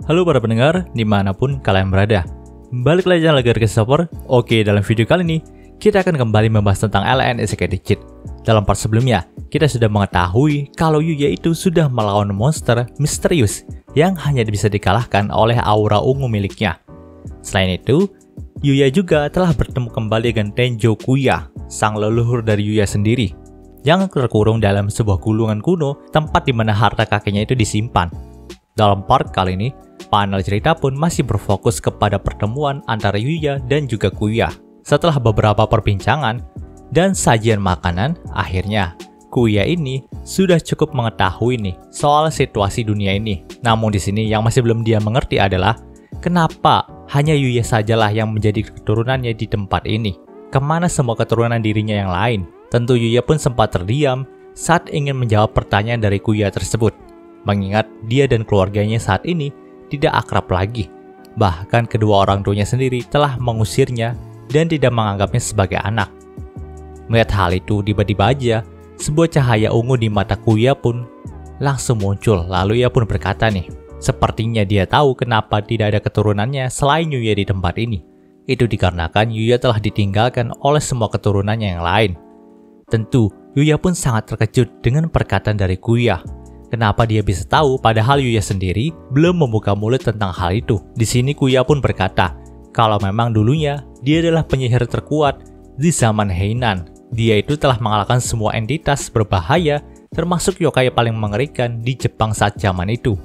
Halo para pendengar, dimanapun kalian berada. Balik lagi lagi ke Stopper. Oke, dalam video kali ini, kita akan kembali membahas tentang Alien Isekai Cheat. Dalam part sebelumnya, kita sudah mengetahui kalau Yuya itu sudah melawan monster misterius yang hanya bisa dikalahkan oleh aura ungu miliknya. Selain itu, Yuya juga telah bertemu kembali dengan Tenjo Kuya, sang leluhur dari Yuya sendiri, yang terkurung dalam sebuah gulungan kuno tempat di mana harta kakeknya itu disimpan. Dalam part kali ini, panel cerita pun masih berfokus kepada pertemuan antara Yuya dan juga Kuya. Setelah beberapa perbincangan dan sajian makanan, akhirnya Kuya ini sudah cukup mengetahui nih soal situasi dunia ini. Namun di sini yang masih belum dia mengerti adalah kenapa hanya Yuya sajalah yang menjadi keturunannya di tempat ini. Kemana semua keturunan dirinya yang lain? Tentu Yuya pun sempat terdiam saat ingin menjawab pertanyaan dari Kuya tersebut. Mengingat dia dan keluarganya saat ini tidak akrab lagi. Bahkan kedua orang tuanya sendiri telah mengusirnya dan tidak menganggapnya sebagai anak. Melihat hal itu, tiba-tiba aja sebuah cahaya ungu di mata Kuya pun langsung muncul. Lalu ia pun berkata nih, sepertinya dia tahu kenapa tidak ada keturunannya selain Yuya di tempat ini. Itu dikarenakan Yuya telah ditinggalkan oleh semua keturunannya yang lain. Tentu, Yuya pun sangat terkejut dengan perkataan dari Kuya. Kenapa dia bisa tahu padahal Yuya sendiri belum membuka mulut tentang hal itu. Di sini Kuya pun berkata, kalau memang dulunya dia adalah penyihir terkuat di zaman Heian. Dia itu telah mengalahkan semua entitas berbahaya termasuk yokai paling mengerikan di Jepang saat zaman itu.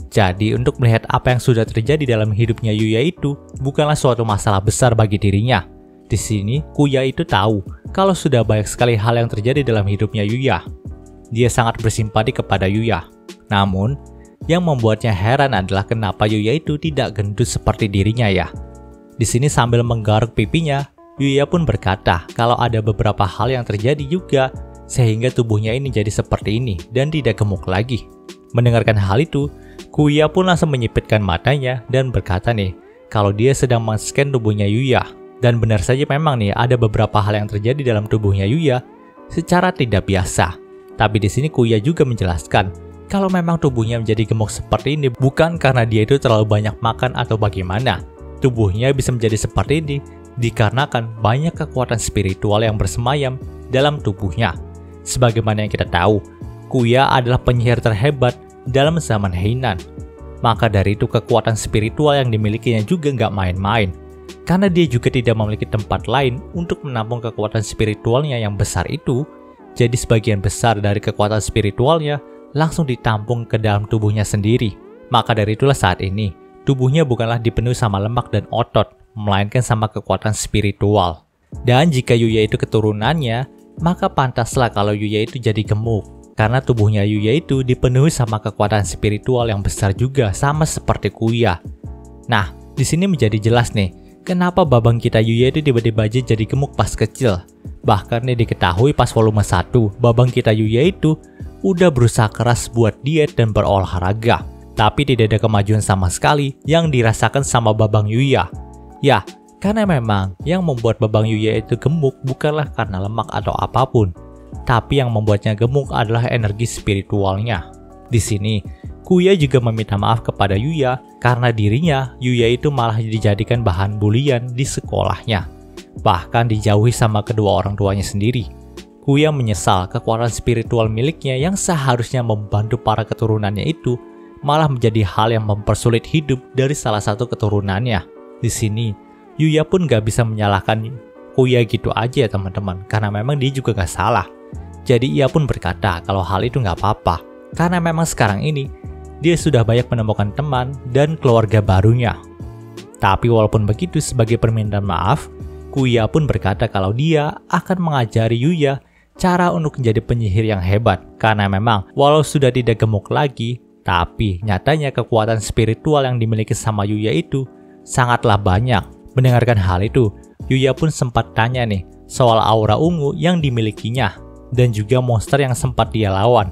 Jadi untuk melihat apa yang sudah terjadi dalam hidupnya Yuya itu bukanlah suatu masalah besar bagi dirinya. Di sini Kuya itu tahu kalau sudah banyak sekali hal yang terjadi dalam hidupnya Yuya. Dia sangat bersimpati kepada Yuya. Namun, yang membuatnya heran adalah kenapa Yuya itu tidak gendut seperti dirinya ya. Di sini sambil menggaruk pipinya, Yuya pun berkata kalau ada beberapa hal yang terjadi juga sehingga tubuhnya ini jadi seperti ini dan tidak gemuk lagi. Mendengarkan hal itu, Kuya pun langsung menyipitkan matanya dan berkata nih kalau dia sedang men-scan tubuhnya Yuya. Dan benar saja memang nih ada beberapa hal yang terjadi dalam tubuhnya Yuya secara tidak biasa. Tapi di sini Kuya juga menjelaskan kalau memang tubuhnya menjadi gemuk seperti ini bukan karena dia itu terlalu banyak makan atau bagaimana. Tubuhnya bisa menjadi seperti ini dikarenakan banyak kekuatan spiritual yang bersemayam dalam tubuhnya. Sebagaimana yang kita tahu, Kuya adalah penyihir terhebat dalam zaman Heian. Maka dari itu kekuatan spiritual yang dimilikinya juga nggak main-main. Karena dia juga tidak memiliki tempat lain untuk menampung kekuatan spiritualnya yang besar itu, jadi sebagian besar dari kekuatan spiritualnya langsung ditampung ke dalam tubuhnya sendiri. Maka dari itulah saat ini, tubuhnya bukanlah dipenuhi sama lemak dan otot, melainkan sama kekuatan spiritual. Dan jika Yuya itu keturunannya, maka pantaslah kalau Yuya itu jadi gemuk. Karena tubuhnya Yuya itu dipenuhi sama kekuatan spiritual yang besar juga, sama seperti Kuya. Nah, di sini menjadi jelas nih, kenapa babang kita Yuya itu tiba-tiba aja jadi gemuk pas kecil. Bahkan nih diketahui pas volume 1, babang kita Yuya itu udah berusaha keras buat diet dan berolahraga. Tapi tidak ada kemajuan sama sekali yang dirasakan sama babang Yuya. Ya, karena memang yang membuat babang Yuya itu gemuk bukanlah karena lemak atau apapun. Tapi yang membuatnya gemuk adalah energi spiritualnya. Di sini, Kuya juga meminta maaf kepada Yuya karena dirinya, Yuya itu malah dijadikan bahan bulian di sekolahnya. Bahkan dijauhi sama kedua orang tuanya sendiri. Kuya menyesal kekuatan spiritual miliknya yang seharusnya membantu para keturunannya itu malah menjadi hal yang mempersulit hidup dari salah satu keturunannya. Di sini, Yuya pun gak bisa menyalahkan Kuya gitu aja ya teman-teman, karena memang dia juga gak salah. Jadi ia pun berkata kalau hal itu gak apa-apa, karena memang sekarang ini dia sudah banyak menemukan teman dan keluarga barunya. Tapi walaupun begitu, sebagai permintaan maaf, Kuya pun berkata kalau dia akan mengajari Yuya cara untuk menjadi penyihir yang hebat. Karena memang walau sudah tidak gemuk lagi, tapi nyatanya kekuatan spiritual yang dimiliki sama Yuya itu sangatlah banyak. Mendengarkan hal itu, Yuya pun sempat tanya nih soal aura ungu yang dimilikinya dan juga monster yang sempat dia lawan.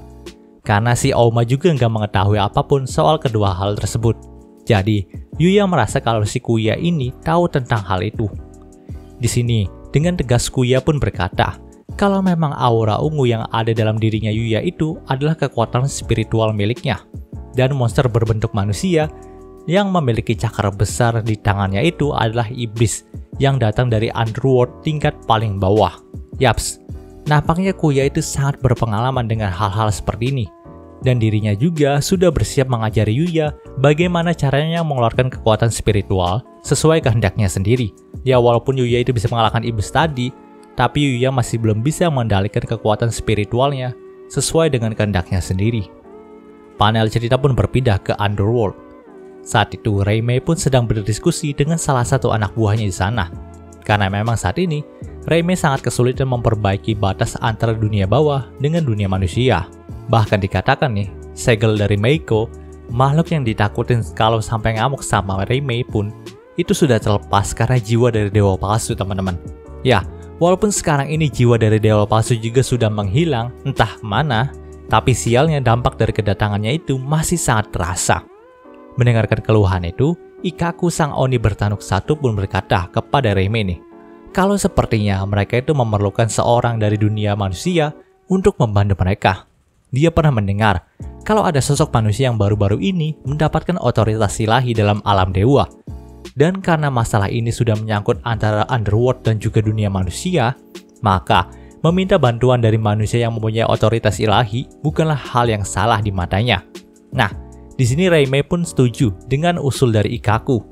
Karena si Auma juga nggak mengetahui apapun soal kedua hal tersebut. Jadi, Yuya merasa kalau si Kuya ini tahu tentang hal itu. Di sini, dengan tegas Kuya pun berkata, kalau memang aura ungu yang ada dalam dirinya Yuya itu adalah kekuatan spiritual miliknya. Dan monster berbentuk manusia yang memiliki cakar besar di tangannya itu adalah iblis yang datang dari underworld tingkat paling bawah. Yaps, nampaknya Kuya itu sangat berpengalaman dengan hal-hal seperti ini. Dan dirinya juga sudah bersiap mengajari Yuya bagaimana caranya mengeluarkan kekuatan spiritual sesuai kehendaknya sendiri. Ya walaupun Yuya itu bisa mengalahkan iblis tadi, tapi Yuya masih belum bisa mengendalikan kekuatan spiritualnya sesuai dengan kehendaknya sendiri. Panel cerita pun berpindah ke Underworld. Saat itu Reimei pun sedang berdiskusi dengan salah satu anak buahnya di sana. Karena memang saat ini, Reimei sangat kesulitan memperbaiki batas antara dunia bawah dengan dunia manusia. Bahkan dikatakan nih, segel dari Meiko, makhluk yang ditakutin kalau sampai ngamuk sama Reimei pun, itu sudah terlepas karena jiwa dari dewa palsu teman-teman. Ya, walaupun sekarang ini jiwa dari dewa palsu juga sudah menghilang, entah kemana, tapi sialnya dampak dari kedatangannya itu masih sangat terasa. Mendengarkan keluhan itu, Ikkaku sang Oni bertanduk satu pun berkata kepada Reimei nih, kalau sepertinya mereka itu memerlukan seorang dari dunia manusia untuk membantu mereka. Dia pernah mendengar kalau ada sosok manusia yang baru-baru ini mendapatkan otoritas ilahi dalam alam dewa. Dan karena masalah ini sudah menyangkut antara underworld dan juga dunia manusia, maka meminta bantuan dari manusia yang mempunyai otoritas ilahi bukanlah hal yang salah di matanya. Nah, di sini Reimei pun setuju dengan usul dari Ikkaku.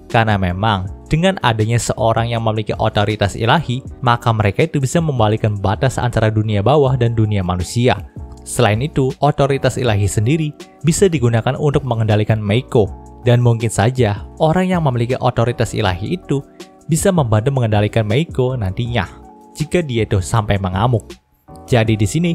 Karena memang dengan adanya seorang yang memiliki otoritas ilahi, maka mereka itu bisa membalikan batas antara dunia bawah dan dunia manusia. Selain itu, otoritas ilahi sendiri bisa digunakan untuk mengendalikan Meiko, dan mungkin saja orang yang memiliki otoritas ilahi itu bisa membantu mengendalikan Meiko nantinya jika dia itu sampai mengamuk. Jadi di sini,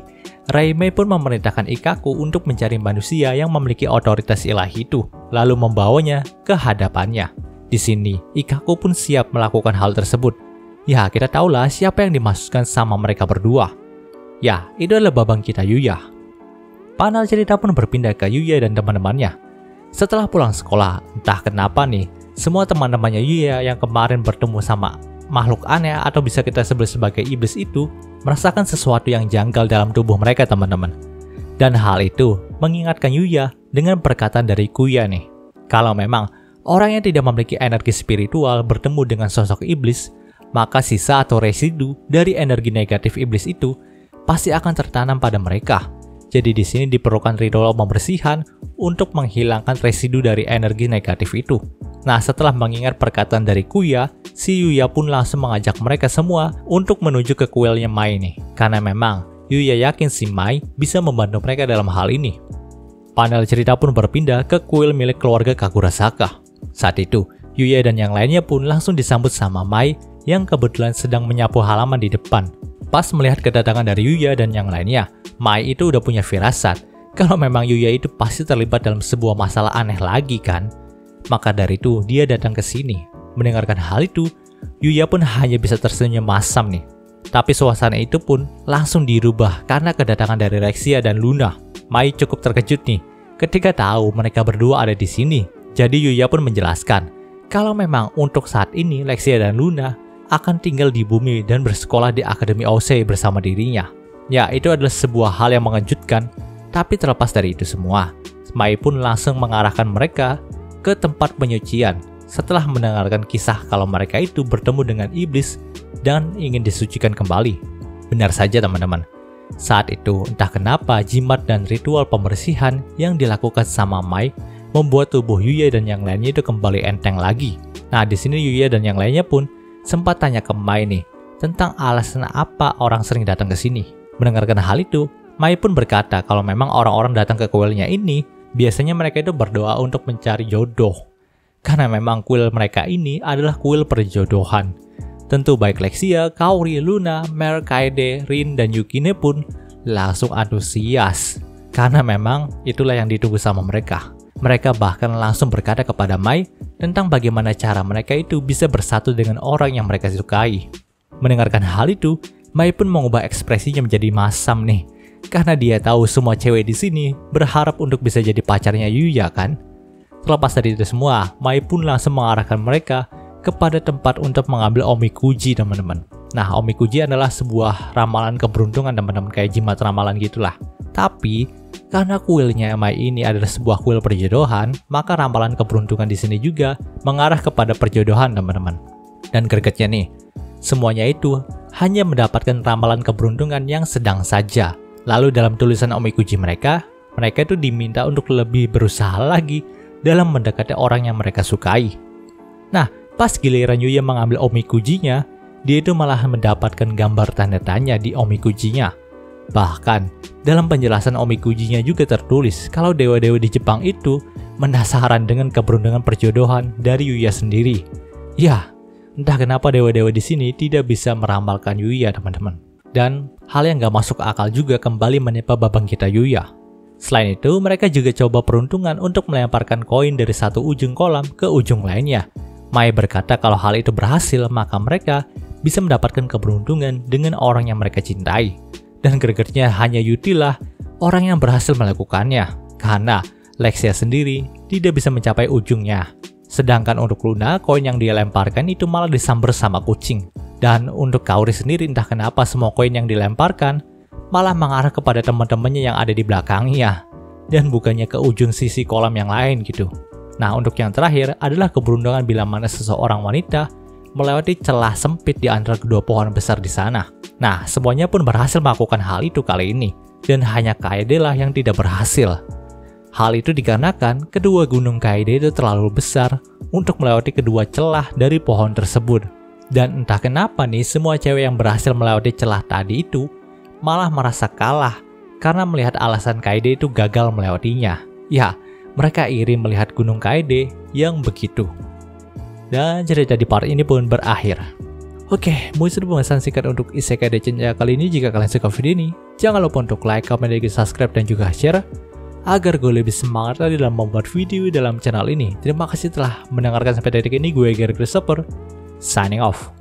Reimei pun memerintahkan Ikkaku untuk mencari manusia yang memiliki otoritas ilahi itu, lalu membawanya ke hadapannya. Di sini, Ikkaku pun siap melakukan hal tersebut. Ya, kita tahulah siapa yang dimaksudkan sama mereka berdua. Ya, itu adalah babang kita Yuya. Panel cerita pun berpindah ke Yuya dan teman-temannya. Setelah pulang sekolah, entah kenapa nih, semua teman-temannya Yuya yang kemarin bertemu sama makhluk aneh atau bisa kita sebut sebagai iblis itu, merasakan sesuatu yang janggal dalam tubuh mereka teman-teman. Dan hal itu mengingatkan Yuya dengan perkataan dari Kuya nih. Kalau memang orang yang tidak memiliki energi spiritual bertemu dengan sosok iblis, maka sisa atau residu dari energi negatif iblis itu pasti akan tertanam pada mereka. Jadi di sini diperlukan ritual pembersihan untuk menghilangkan residu dari energi negatif itu. Nah, setelah mengingat perkataan dari Kuya, si Yuya pun langsung mengajak mereka semua untuk menuju ke kuilnya Mai nih. Karena memang Yuya yakin si Mai bisa membantu mereka dalam hal ini. Panel cerita pun berpindah ke kuil milik keluarga Kakurasaka. Saat itu, Yuya dan yang lainnya pun langsung disambut sama Mai yang kebetulan sedang menyapu halaman di depan. Pas melihat kedatangan dari Yuya dan yang lainnya, Mai itu udah punya firasat kalau memang Yuya itu pasti terlibat dalam sebuah masalah aneh lagi kan. Maka dari itu dia datang ke sini. Mendengarkan hal itu, Yuya pun hanya bisa tersenyum masam nih. Tapi suasana itu pun langsung dirubah karena kedatangan dari Rexia dan Luna. Mai cukup terkejut nih ketika tahu mereka berdua ada di sini. Jadi Yuya pun menjelaskan kalau memang untuk saat ini Rexia dan Luna akan tinggal di bumi dan bersekolah di Akademi Osei bersama dirinya. Ya, itu adalah sebuah hal yang mengejutkan. Tapi terlepas dari itu semua, Mai pun langsung mengarahkan mereka ke tempat penyucian setelah mendengarkan kisah kalau mereka itu bertemu dengan iblis dan ingin disucikan kembali. Benar saja teman-teman. Saat itu entah kenapa jimat dan ritual pembersihan yang dilakukan sama Mai membuat tubuh Yuya dan yang lainnya itu kembali enteng lagi. Nah, di sini Yuya dan yang lainnya pun sempat tanya ke Mai nih tentang alasan apa orang sering datang ke sini. Mendengarkan hal itu, Mai pun berkata kalau memang orang-orang datang ke kuilnya ini biasanya mereka itu berdoa untuk mencari jodoh. Karena memang kuil mereka ini adalah kuil perjodohan. Tentu baik Lexia, Kaori, Luna, Mer, Kaede, Rin, dan Yukine pun langsung antusias. Karena memang itulah yang ditunggu sama mereka. Mereka bahkan langsung berkata kepada Mai tentang bagaimana cara mereka itu bisa bersatu dengan orang yang mereka sukai. Mendengarkan hal itu, Mai pun mengubah ekspresinya menjadi masam nih. Karena dia tahu semua cewek di sini berharap untuk bisa jadi pacarnya Yuya kan. Terlepas dari itu semua, Mai pun langsung mengarahkan mereka kepada tempat untuk mengambil omikuji teman-teman. Nah, omikuji adalah sebuah ramalan keberuntungan teman-teman, kayak jimat ramalan gitulah. Tapi karena kuilnya Mai ini adalah sebuah kuil perjodohan, maka ramalan keberuntungan di sini juga mengarah kepada perjodohan teman-teman. Dan gregetnya nih, semuanya itu hanya mendapatkan ramalan keberuntungan yang sedang saja. Lalu dalam tulisan omikuji mereka itu diminta untuk lebih berusaha lagi dalam mendekati orang yang mereka sukai. Nah, pas giliran Yuya mengambil omikujinya, dia itu malah mendapatkan gambar tanda tanya di omikujinya. Bahkan, dalam penjelasan omikujinya juga tertulis kalau dewa-dewa di Jepang itu penasaran dengan keberuntungan perjodohan dari Yuya sendiri. Ya, entah kenapa dewa-dewa di sini tidak bisa meramalkan Yuya, teman-teman. Dan hal yang gak masuk akal juga kembali menimpa Babangita Yuya. Selain itu, mereka juga coba peruntungan untuk melemparkan koin dari satu ujung kolam ke ujung lainnya. Mai berkata kalau hal itu berhasil, maka mereka bisa mendapatkan keberuntungan dengan orang yang mereka cintai. Dan gregetnya hanya Yuti lah orang yang berhasil melakukannya, karena Lexia sendiri tidak bisa mencapai ujungnya. Sedangkan untuk Luna, koin yang dia lemparkan itu malah disamber sama kucing. Dan untuk Kaori sendiri, entah kenapa semua koin yang dilemparkan malah mengarah kepada teman-temannya yang ada di belakangnya, dan bukannya ke ujung sisi kolam yang lain gitu. Nah, untuk yang terakhir adalah keberuntungan bila mana seseorang wanita melewati celah sempit di antara kedua pohon besar di sana. Nah, semuanya pun berhasil melakukan hal itu kali ini, dan hanya Kaede lah yang tidak berhasil. Hal itu dikarenakan kedua gunung Kaede itu terlalu besar untuk melewati kedua celah dari pohon tersebut. Dan entah kenapa nih, semua cewek yang berhasil melewati celah tadi itu malah merasa kalah karena melihat alasan Kaede itu gagal melewatinya. Ya, mereka iri melihat gunung Kaede yang begitu. Dan cerita di part ini pun berakhir. Oke, mungkin itu pembahasan singkat untuk Isekai Decenja kali ini. Jika kalian suka video ini, jangan lupa untuk like, comment, dan subscribe, dan juga share agar gue lebih semangat lagi dalam membuat video dalam channel ini. Terima kasih telah mendengarkan sampai detik ini. Gue Gary Christopher, signing off.